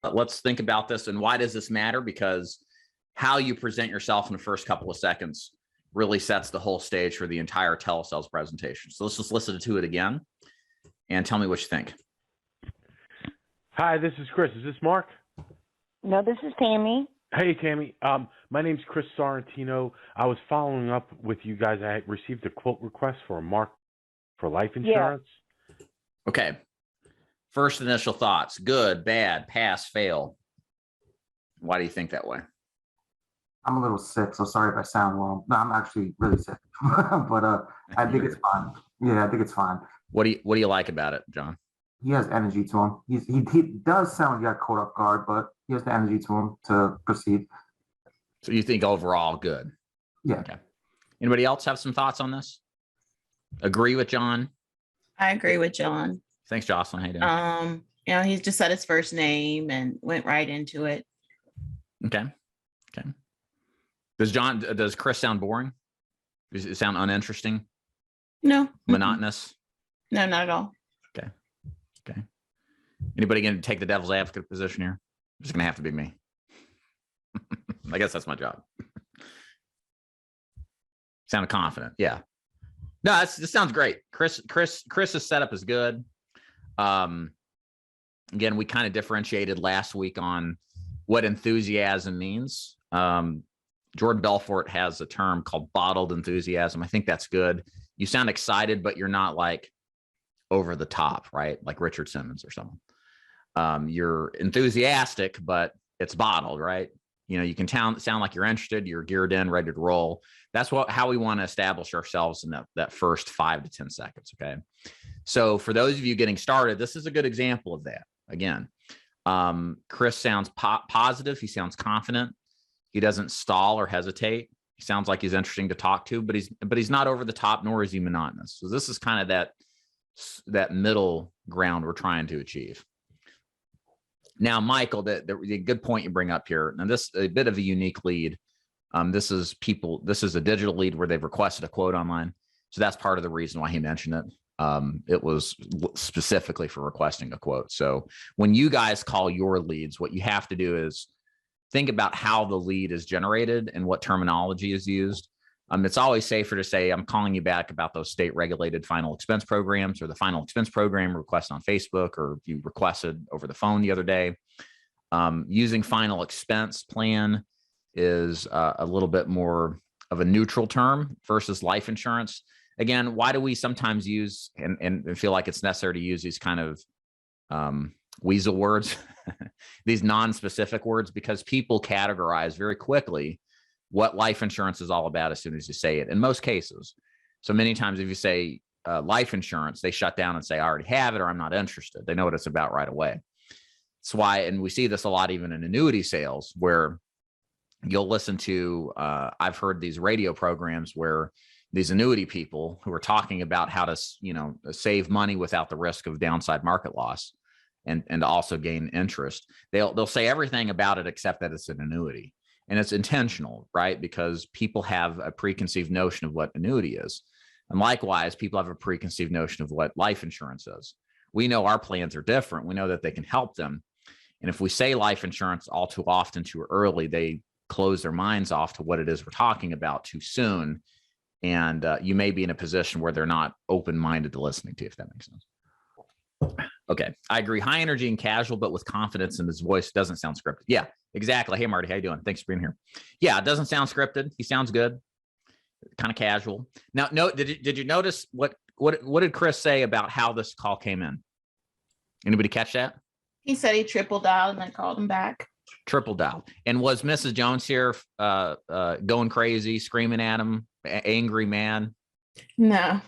let's think about this. And why does this matter? Because how you present yourself in the first couple of seconds really sets the whole stage for the entire telesales presentation. So let's just listen to it again and tell me what you think. Hi, this is Chris. Is this Mark? No, this is Tammy. Hey, Tammy. My name's Chris Sorrentino. I was following up with you guys. I received a quote request for a Mark for life insurance. Yeah. Okay. First initial thoughts: good, bad, pass, fail. Why do you think that way? I'm a little sick, so sorry if I sound wrong. No, I'm actually really sick, but I think it's fine. Yeah, I think it's fine. What do you like about it, John? He has energy to him. He does sound like he got caught off guard, but he has the energy to him to proceed. So you think overall good? Yeah. Okay. Anybody else have some thoughts on this? Agree with John? I agree with John. Thanks, Jocelyn. How you doing? He just said his first name and went right into it. Okay. Okay. Does Chris sound boring? Does it sound uninteresting? No. Monotonous? No, not at all. Okay. Okay. Anybody going to take the devil's advocate position here? It's just going to have to be me. I guess that's my job. Sounded confident. Yeah. No, this sounds great. Chris's setup is good. Again, we kind of differentiated last week on what enthusiasm means. Jordan Belfort has a term called bottled enthusiasm. I think that's good. You sound excited, but you're not like over the top, right? Like Richard Simmons or someone. You're enthusiastic, but it's bottled, right? You know, you can sound like you're interested, you're geared in, ready to roll. That's how we want to establish ourselves in that first 5 to 10 seconds. Okay. So for those of you getting started, this is a good example of that. Again, Chris sounds positive. He sounds confident. He doesn't stall or hesitate. He sounds like he's interesting to talk to, but he's not over the top, nor is he monotonous. So this is kind of that middle ground we're trying to achieve. Now, Michael, the good point you bring up here. Now, this is a bit of a unique lead. This is a digital lead where they've requested a quote online. So that's part of the reason why he mentioned it. It was specifically for requesting a quote. So when you guys call your leads, what you have to do is think about how the lead is generated and what terminology is used. It's always safer to say, I'm calling you back about those state regulated final expense programs, or the final expense program request on Facebook, or you requested over the phone the other day. Using final expense plan is a little bit more of a neutral term versus life insurance. Again, why do we sometimes use and feel like it's necessary to use these kind of weasel words, these non-specific words? Because people categorize very quickly what life insurance is all about as soon as you say it, in most cases. So many times if you say life insurance, they shut down and say, I already have it, or I'm not interested. They know what it's about right away. That's why, and we see this a lot even in annuity sales, where you'll listen to, I've heard these radio programs where these annuity people who are talking about how to, save money without the risk of downside market loss and to also gain interest. They'll say everything about it except that it's an annuity. And it's intentional, right? Because people have a preconceived notion of what annuity is. And likewise, people have a preconceived notion of what life insurance is. We know our plans are different. We know that they can help them. And if we say life insurance all too often, too early, they close their minds off to what it is we're talking about too soon. And you may be in a position where they're not open-minded to listening to you, if that makes sense. Okay, I agree. High energy and casual, but with confidence in his voice. Doesn't sound scripted. Yeah, exactly. Hey, Marty, how you doing? Thanks for being here. Yeah, it doesn't sound scripted. He sounds good. Kind of casual. Now, did you notice what did Chris say about how this call came in? Anybody catch that? He said he triple dialed and then called him back. Triple dial. And was Mrs. Jones here going crazy, screaming at him, angry man? No,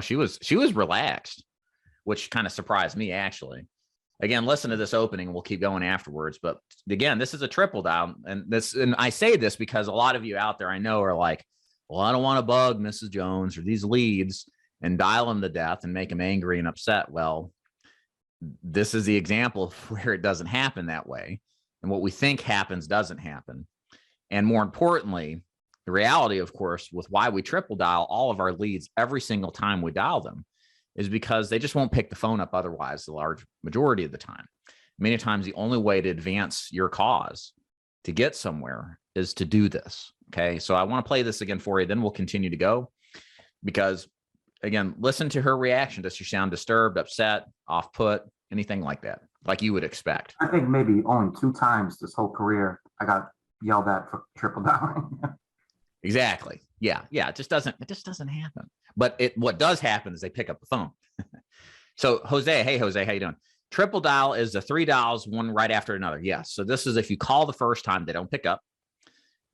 she was relaxed, which kind of surprised me, actually. Again, listen to this opening. We'll keep going afterwards. But again, this is a triple dial. And I say this because a lot of you out there I know are like, well, I don't want to bug Mrs. Jones or these leads and dial them to death and make them angry and upset. Well, this is the example of where it doesn't happen that way. And what we think happens doesn't happen. And more importantly, the reality, of course, with why we triple dial all of our leads every single time we dial them is because they just won't pick the phone up otherwise the large majority of the time. Many times the only way to advance your cause, to get somewhere, is to do this. Okay. So I want to play this again for you. Then we'll continue to go, because again, listen to her reaction. Does she sound disturbed, upset, off put, anything like that, like you would expect? I think maybe only 2 times this whole career I got yelled at for triple dialing. Exactly. Yeah. Yeah. It just doesn't happen. But what does happen is they pick up the phone. So Jose, hey Jose, how you doing? Triple dial is the 3 dials, one right after another. Yes. So this is if you call the first time, they don't pick up,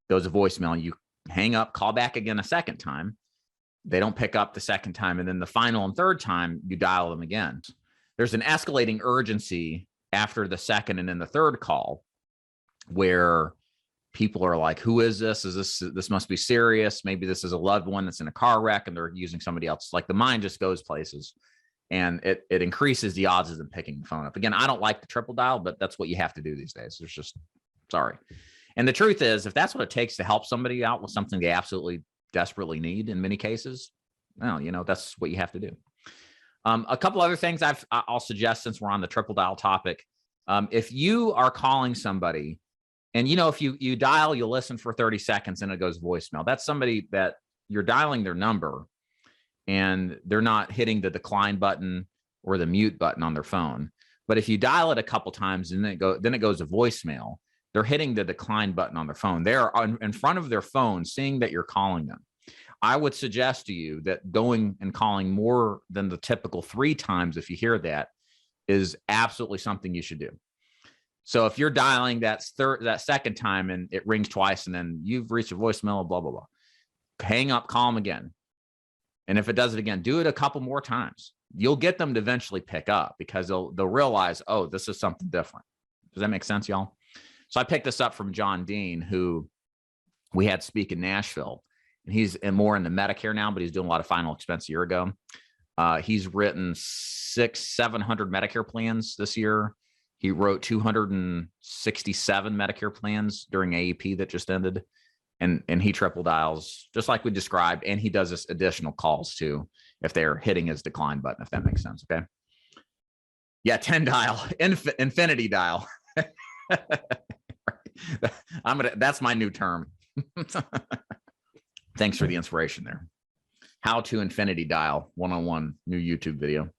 goes to voicemail, you hang up, call back again a second time. They don't pick up the second time. And then the final and third time you dial them again. There's an escalating urgency after the second and then the third call, where people are like, who is this? This must be serious. Maybe this is a loved one that's in a car wreck and they're using somebody else. Like the mind just goes places, and it increases the odds of them picking the phone up. Again, I don't like the triple dial, but that's what you have to do these days. There's just, sorry. And the truth is, if that's what it takes to help somebody out with something they absolutely desperately need in many cases, well, that's what you have to do. A couple other things I'll suggest, since we're on the triple dial topic. If you are calling somebody and, if you dial, you'll listen for 30 seconds and it goes voicemail. That's somebody that you're dialing their number and they're not hitting the decline button or the mute button on their phone. But if you dial it a couple times and then it goes to voicemail, they're hitting the decline button on their phone. They're in front of their phone, seeing that you're calling them. I would suggest to you that going and calling more than the typical 3 times, if you hear that, is absolutely something you should do. So if you're dialing that second time and it rings twice and then you've reached a voicemail, blah, blah, blah, hang up, call them again. And if it does it again, do it a couple more times. You'll get them to eventually pick up, because they'll realize, oh, this is something different. Does that make sense, y'all? So I picked this up from John Dean, who we had speak in Nashville. And he's more in the Medicare now, but he's doing a lot of final expense a year ago. He's written 700 Medicare plans this year. He wrote 267 Medicare plans during AEP that just ended. And he triple dials just like we described. And he does this additional calls too, if they're hitting his decline button, if that makes sense. Okay. Yeah. 10 dial, infinity dial. That's my new term. Thanks for the inspiration there. How to infinity dial 101 new YouTube video.